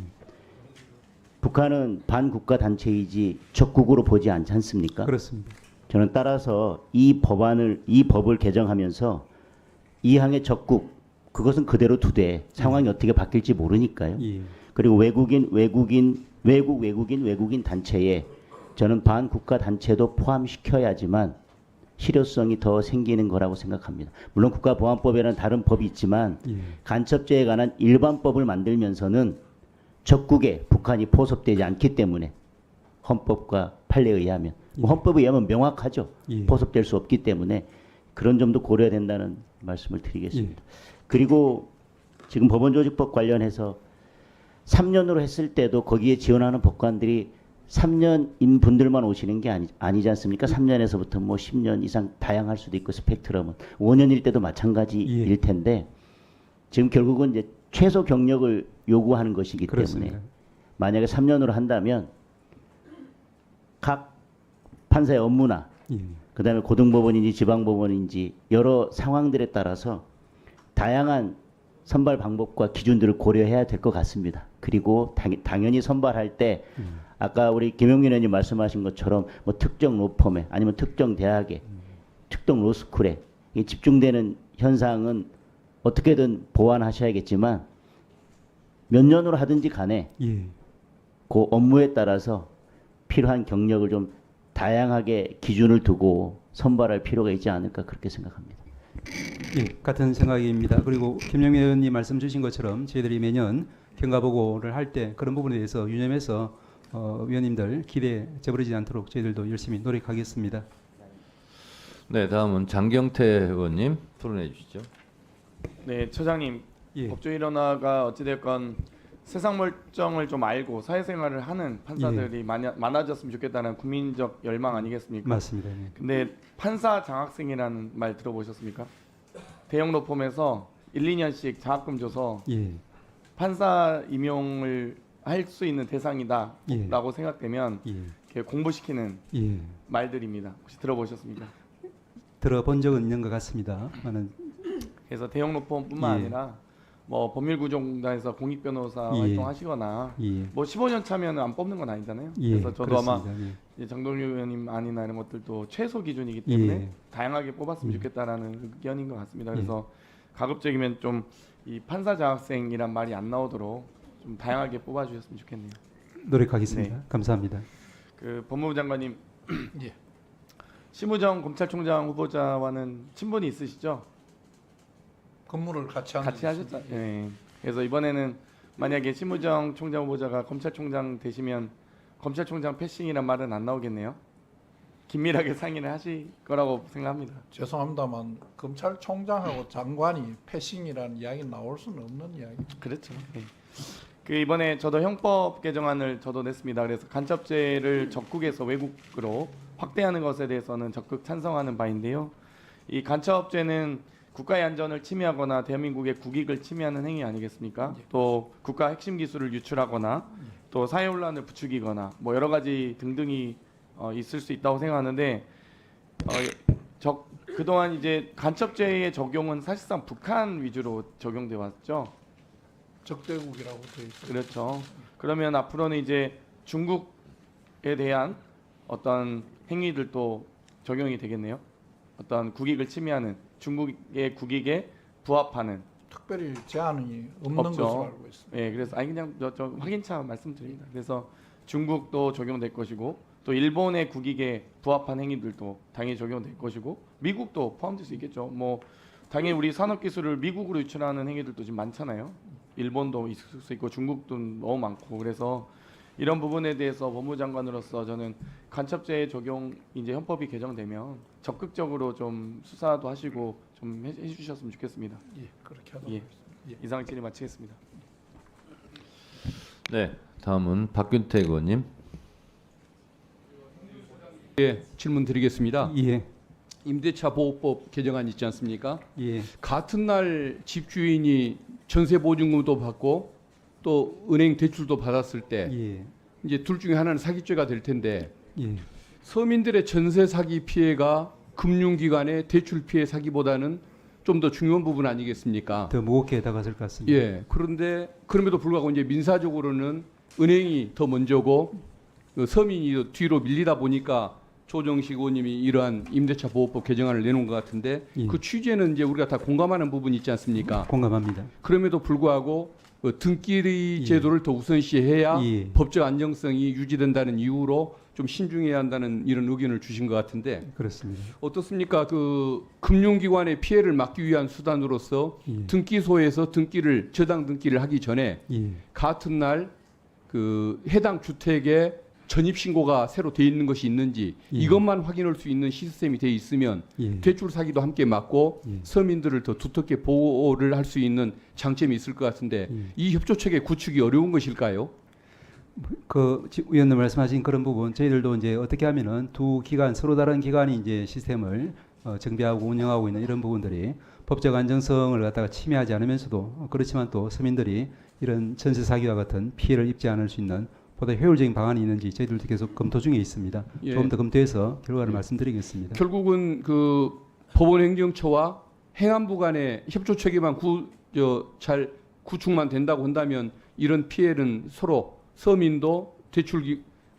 북한은 반국가 단체이지 적국으로 보지 않지 않습니까? 그렇습니다. 저는 따라서 이 법을 개정하면서 이항의 적국 그것은 그대로 두되 상황이 어떻게 바뀔지 모르니까요. 예. 그리고 외국인 단체에 저는 반국가 단체도 포함시켜야지만 실효성이 더 생기는 거라고 생각합니다. 물론 국가보안법에는 다른 법이 있지만 예. 간첩죄에 관한 일반법을 만들면서는 적국에 북한이 포섭되지 않기 때문에 헌법과 판례에 의하면 헌법에 의하면 명확하죠. 예. 포섭될 수 없기 때문에 그런 점도 고려해야 된다는 말씀을 드리겠습니다. 그리고 지금 법원조직법 관련해서 3년으로 했을 때도 거기에 지원하는 법관들이 3년인 분들만 오시는 게 아니지 않습니까? 3년에서부터 뭐 10년 이상 다양할 수도 있고 스펙트럼은 5년일 때도 마찬가지일 텐데 지금 결국은 이제 최소 경력을 요구하는 것이기 그렇습니다. 때문에 만약에 3년으로 한다면 각 판사의 업무나 예. 그다음에 고등법원인지 지방법원인지 여러 상황들에 따라서 다양한 선발 방법과 기준들을 고려해야 될 것 같습니다. 그리고 당연히 선발할 때 아까 우리 김용민 의원님 말씀하신 것처럼 뭐 특정 로펌에 아니면 특정 대학에 특정 로스쿨에 이 집중되는 현상은 어떻게든 보완하셔야겠지만 몇 년으로 하든지 간에 예. 그 업무에 따라서 필요한 경력을 좀 다양하게 기준을 두고 선발할 필요가 있지 않을까 그렇게 생각합니다. 예, 같은 생각입니다. 그리고 김영민 의원님 말씀 주신 것처럼 저희들이 매년 경과보고를 할 때 그런 부분에 대해서 유념해서 위원님들 기대에 저버리지 않도록 저희들도 열심히 노력하겠습니다. 네, 다음은 장경태 의원님 토론해 주시죠. 네, 처장님. 예. 법조 일원화가 어찌됐건 세상 멀쩡을 좀 알고 사회생활을 하는 판사들이 많아졌으면 좋겠다는 국민적 열망 아니겠습니까? 맞습니다. 네. 근데 판사 장학생이라는 말 들어보셨습니까? 대형 로펌에서 1, 2년씩 장학금 줘서 예. 판사 임용을 할 수 있는 대상이다라고 예. 생각되면 예. 이렇게 공부시키는 예. 말들입니다. 혹시 들어보셨습니까? 들어본 적은 있는 것 같습니다. 그래서 대형 로펌뿐만 예. 아니라 뭐 법률구조공단에서 공익변호사 예. 활동하시거나 예. 뭐 15년 차면 안 뽑는 건 아니잖아요. 예. 그래서 저도 아마 그렇습니다. 예. 장동률 의원님 안이나 이런 것들도 최소 기준이기 때문에 예. 다양하게 뽑았으면 예. 좋겠다라는 의견인 것 같습니다. 예. 그래서 가급적이면 좀 이 판사 장학생이란 말이 안 나오도록 좀 다양하게 뽑아주셨으면 좋겠네요. 노력하겠습니다. 네. 감사합니다. 그 법무부 장관님, 예. 심우정 검찰총장 후보자와는 친분이 있으시죠? 근무를 같이 하셨죠. 네. 그래서 이번에는 만약에 심우정 총장 후보자가 검찰총장 되시면 검찰총장 패싱이란 말은 안 나오겠네요. 긴밀하게 상의를 하실 거라고 생각합니다. 죄송합니다만 검찰총장하고 장관이 패싱이라는 이야기 나올 수는 없는 이야기입니다. 그렇죠. 네. 그 이번에 저도 형법 개정안을 저도 냈습니다. 그래서 간첩죄를 적국에서 외국으로 확대하는 것에 대해서는 적극 찬성하는 바인데요. 이 간첩죄는 국가의 안전을 침해하거나 대한민국의 국익을 침해하는 행위 아니겠습니까? 또 국가 핵심 기술을 유출하거나 또 사회 혼란을 부추기거나 뭐 여러 가지 등등이 있을 수 있다고 생각하는데 그동안 이제 간첩죄의 적용은 사실상 북한 위주로 적용돼 왔죠. 적대국이라고 되어 있죠. 그렇죠. 그러면 앞으로는 이제 중국에 대한 어떤 행위들도 적용이 되겠네요. 어떤 국익을 침해하는 중국의 국익에 부합하는 특별히 제한이 없는 없죠. 것으로 알고 있습니다. 예, 그래서 그냥 저 확인차 말씀드립니다. 그래서 중국도 적용될 것이고 또 일본의 국익에 부합한 행위들도 당연히 적용될 것이고 미국도 포함될 수 있겠죠. 뭐 당연히 우리 산업 기술을 미국으로 유출하는 행위들도 지금 많잖아요. 일본도 있을 수 있고 중국도 너무 많고 그래서 이런 부분에 대해서 법무장관으로서 저는 간첩죄 적용 이제 헌법이 개정되면 적극적으로 좀 수사도 하시고 좀 해주셨으면 좋겠습니다. 예, 그렇게 하도록 예. 하겠습니다. 예. 이상 질의 마치겠습니다. 네, 다음은 박균택 의원님. 예, 질문 드리겠습니다. 예. 임대차 보호법 개정안 있지 않습니까? 예. 같은 날 집주인이 전세 보증금도 받고 또 은행 대출도 받았을 때 예. 이제 둘 중에 하나는 사기죄가 될 텐데 예. 서민들의 전세 사기 피해가 금융기관의 대출 피해 사기보다는 좀 더 중요한 부분 아니겠습니까? 더 무겁게 다가설 것 같습니다. 예. 그런데 그럼에도 불구하고 이제 민사적으로는 은행이 더 먼저고 서민이 뒤로 밀리다 보니까 조정식 의원님이 이러한 임대차 보호법 개정안을 내놓은 것 같은데 예. 그 취지는 이제 우리가 다 공감하는 부분이 있지 않습니까? 공감합니다. 그럼에도 불구하고 등기의 제도를 더 우선시해야 예. 법적 안정성이 유지된다는 이유로 좀 신중해야 한다는 이런 의견을 주신 것 같은데 그렇습니다. 어떻습니까? 그 금융기관의 피해를 막기 위한 수단으로서 예. 등기소에서 등기를 저당 등기를 하기 전에 예. 같은 날 그 해당 주택에 전입 신고가 새로 돼 있는 것이 있는지 예. 이것만 확인할 수 있는 시스템이 돼 있으면 예. 대출 사기도 함께 막고 예. 서민들을 더 두텁게 보호를 할 수 있는 장점이 있을 것 같은데 예. 이 협조체계 구축이 어려운 것일까요? 그 의원님 말씀하신 그런 부분 저희들도 이제 어떻게 하면은 두 기관 서로 다른 기관이 이제 시스템을 정비하고 운영하고 있는 이런 부분들이 법적 안정성을 갖다가 침해하지 않으면서도 그렇지만 또 서민들이 이런 전세 사기와 같은 피해를 입지 않을 수 있는 보다 효율적인 방안이 있는지 저희들도 계속 검토 중에 있습니다. 예. 조금 더 검토해서 결과를 예. 말씀드리겠습니다. 결국은 그 법원행정처와 행안부 간의 협조 체계만 잘 구축만 된다고 한다면 이런 피해는 서로 서민도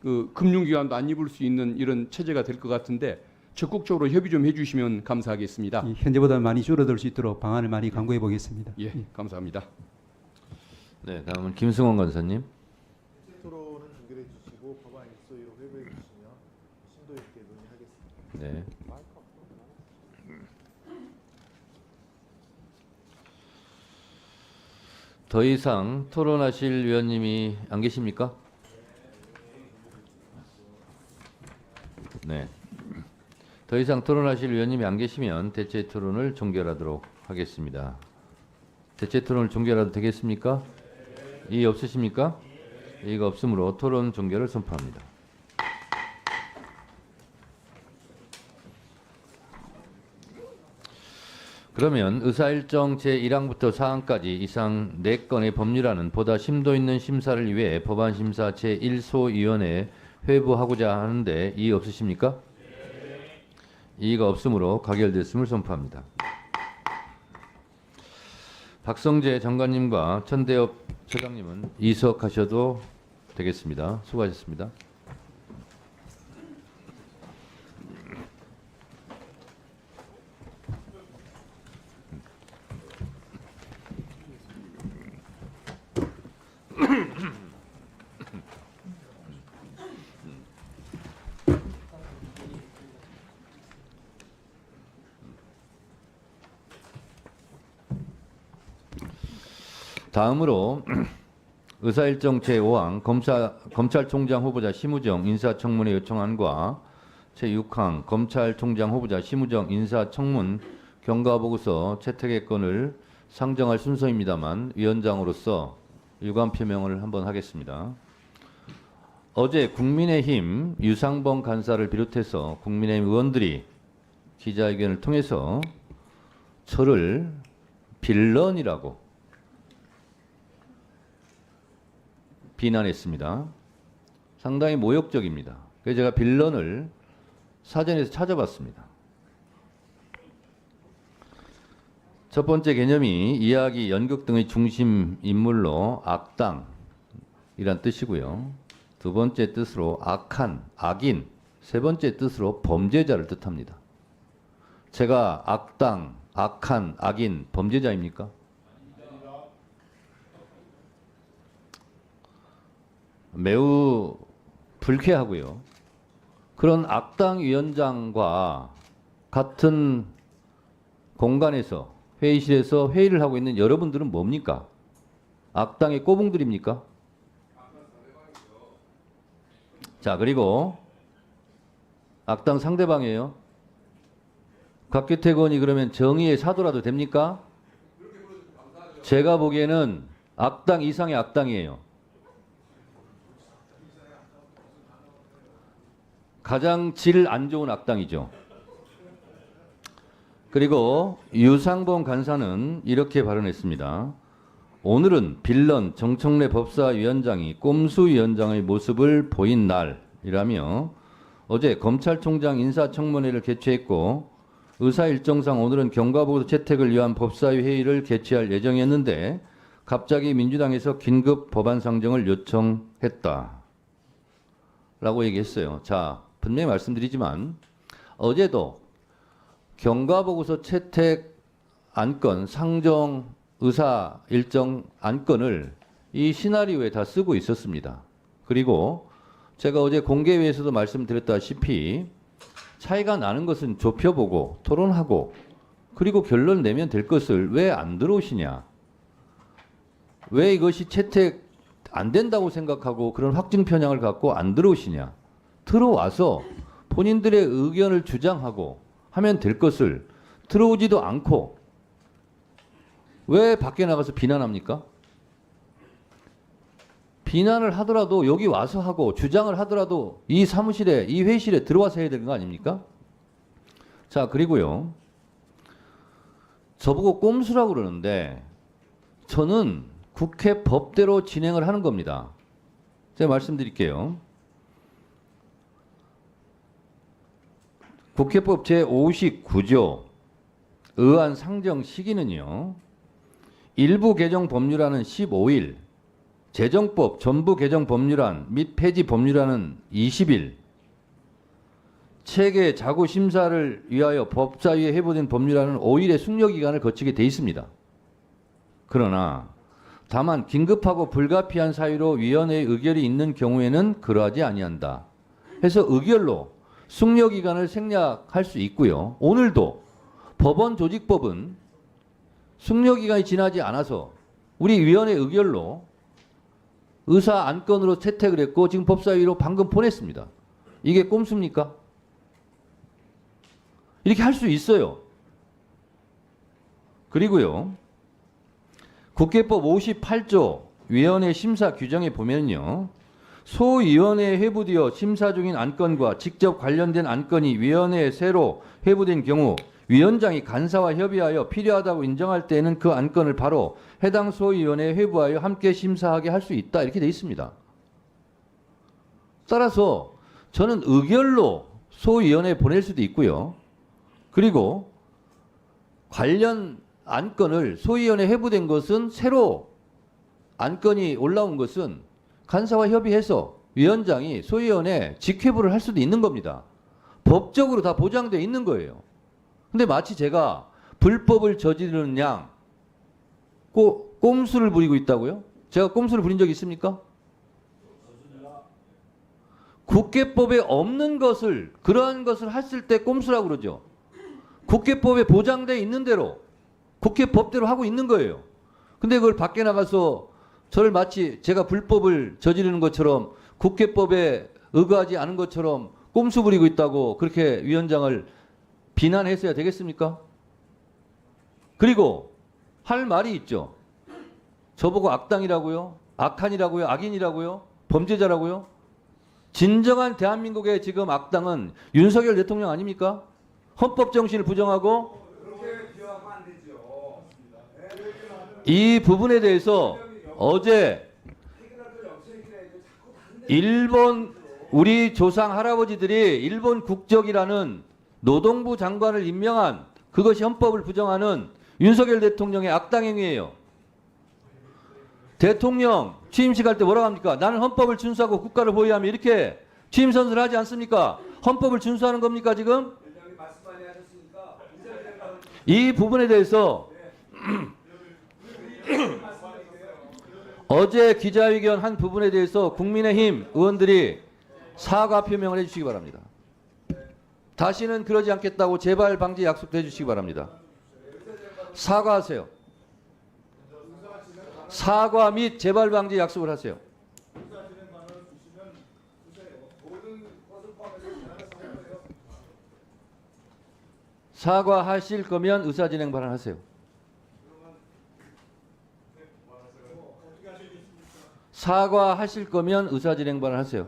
그 금융기관도 안 입을 수 있는 이런 체제가 될 것 같은데 적극적으로 협의 좀 해주시면 감사하겠습니다. 현재보다 많이 줄어들 수 있도록 방안을 많이 강구해 보겠습니다. 예, 감사합니다. 네, 다음은 김승원 간사님. 토론은 종결해 주시고 법안 일소위로 회부해 주시면 심도 있게 논의하겠습니다. 네. 더 이상 토론하실 위원님이 안 계십니까? 네. 더 이상 토론하실 위원님이 안 계시면 대체 토론을 종결하도록 하겠습니다. 대체 토론을 종결해도 되겠습니까? 이의 없으십니까? 이의가 없으므로 토론 종결을 선포합니다. 그러면 의사일정 제1항부터 4항까지 이상 4건의 법률안은 보다 심도 있는 심사를 위해 법안심사 제1소위원회에 회부하고자 하는데 이의 없으십니까? 이의가 없으므로 가결됐음을 선포합니다. 박성재 장관님과 천대엽 처장님은 이석하셔도 되겠습니다. 수고하셨습니다. 다음으로 의사일정 제5항 검찰총장 후보자 심우정 인사청문회 요청안과 제6항 검찰총장 후보자 심우정 인사청문 경과보고서 채택의 건을 상정할 순서입니다만 위원장으로서 유감 표명을 한번 하겠습니다. 어제 국민의힘 유상범 간사를 비롯해서 국민의힘 의원들이 기자회견을 통해서 저를 빌런이라고 비난했습니다. 상당히 모욕적입니다. 그래서 제가 빌런을 사전에서 찾아봤습니다. 첫 번째 개념이 이야기, 연극 등의 중심 인물로 악당이란 뜻이고요. 두 번째 뜻으로 악한, 악인, 세 번째 뜻으로 범죄자를 뜻합니다. 제가 악당, 악한, 악인, 범죄자입니까? 매우 불쾌하고요. 그런 악당 위원장과 같은 공간에서 회의실에서 회의를 하고 있는 여러분들은 뭡니까? 악당의 꼬붕들입니까? 자, 그리고 악당 상대방이에요. 곽규택 의원이 그러면 정의의 사도라도 됩니까? 제가 보기에는 악당 이상의 악당이에요. 가장 질 안 좋은 악당이죠. 그리고 유상범 간사는 이렇게 발언했습니다. 오늘은 빌런 정청래 법사위원장이 꼼수 위원장의 모습을 보인 날이라며 어제 검찰총장 인사청문회를 개최했고 의사 일정상 오늘은 경과보고서 채택을 위한 법사위 회의를 개최할 예정이었는데 갑자기 민주당에서 긴급 법안 상정을 요청했다. 라고 얘기했어요. 자, 분명히 말씀드리지만 어제도 경과보고서 채택 안건, 상정 의사 일정 안건을 이 시나리오에 다 쓰고 있었습니다. 그리고 제가 어제 공개회에서도 말씀드렸다시피 차이가 나는 것은 좁혀보고 토론하고 그리고 결론 내면 될 것을 왜 안 들어오시냐. 왜 이것이 채택 안 된다고 생각하고 그런 확증 편향을 갖고 안 들어오시냐. 들어와서 본인들의 의견을 주장하고 하면 될 것을 들어오지도 않고 왜 밖에 나가서 비난합니까? 비난을 하더라도 여기 와서 하고 주장을 하더라도 이 사무실에 이 회의실에 들어와서 해야 되는 거 아닙니까? 자, 그리고요. 저보고 꼼수라고 그러는데 저는 국회 법대로 진행을 하는 겁니다. 제가 말씀드릴게요. 국회법 제59조 의안 상정 시기는요. 일부 개정 법률안은 15일, 재정법 전부 개정 법률안 및 폐지 법률안은 20일, 체계 자구 심사를 위하여 법사위에 회부된 법률안은 5일의 숙려 기간을 거치게 돼 있습니다. 그러나 다만 긴급하고 불가피한 사유로 위원회의 의결이 있는 경우에는 그러하지 아니한다. 해서 의결로 숙려 기간을 생략할 수 있고요. 오늘도 법원 조직법은 숙려 기간이 지나지 않아서 우리 위원회 의결로 의사 안건으로 채택을 했고 지금 법사위로 방금 보냈습니다. 이게 꼼수입니까? 이렇게 할 수 있어요. 그리고요. 국회법 58조 위원회 심사 규정에 보면요. 소위원회에 회부되어 심사 중인 안건과 직접 관련된 안건이 위원회에 새로 회부된 경우 위원장이 간사와 협의하여 필요하다고 인정할 때에는 그 안건을 바로 해당 소위원회에 회부하여 함께 심사하게 할 수 있다. 이렇게 돼 있습니다. 따라서 저는 의결로 소위원회에 보낼 수도 있고요. 그리고 관련 안건을 소위원회에 회부된 것은 새로 안건이 올라온 것은 간사와 협의해서 위원장이 소위원회에 직회부를 할 수도 있는 겁니다. 법적으로 다 보장되어 있는 거예요. 근데 마치 제가 불법을 저지르는 양 꼼수를 부리고 있다고요? 제가 꼼수를 부린 적이 있습니까? 국회법에 없는 것을 그러한 것을 했을 때 꼼수라고 그러죠. 국회법에 보장되어 있는 대로 국회법대로 하고 있는 거예요. 근데 그걸 밖에 나가서 저를 마치 제가 불법을 저지르는 것처럼 국회법에 의거하지 않은 것처럼 꼼수 부리고 있다고 그렇게 위원장을 비난했어야 되겠습니까? 그리고 할 말이 있죠. 저보고 악당이라고요? 악한이라고요? 악인이라고요? 범죄자라고요? 진정한 대한민국의 지금 악당은 윤석열 대통령 아닙니까? 헌법 정신을 부정하고 이 부분에 대해서 어제 일본 우리 조상 할아버지들이 일본 국적이라는 노동부 장관을 임명한 그것이 헌법을 부정하는 윤석열 대통령의 악당 행위예요. 대통령 취임식 할 때 뭐라고 합니까? 나는 헌법을 준수하고 국가를 보위하며 이렇게 취임 선서를 하지 않습니까? 헌법을 준수하는 겁니까 지금? 이 부분에 대해서 어제 기자회견 한 부분에 대해서 국민의힘 의원들이 사과 표명을 해주시기 바랍니다. 다시는 그러지 않겠다고 재발 방지 약속도 해주시기 바랍니다. 사과하세요. 사과 및 재발 방지 약속을 하세요. 사과하실 거면 의사진행 발언하세요. 사과하실 거면 의사진행 발언하세요.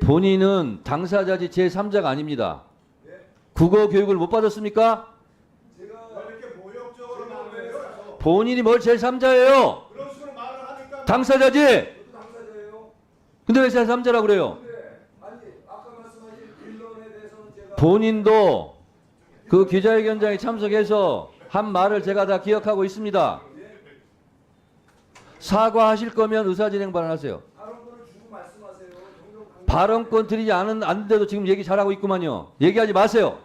본인은 당사자지 제3자가 아닙니다. 국어 교육을 못 받았습니까? 본인이 뭘 제3자예요? 당사자지? 근데 왜 제3자라고 그래요? 본인도 그 기자회견장에 참석해서 한 말을 제가 다 기억하고 있습니다. 사과하실 거면 의사진행 발언하세요. 발언권 드리지 않는데도 지금 얘기 잘하고 있구만요. 얘기하지 마세요.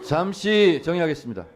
잠시 정의하겠습니다.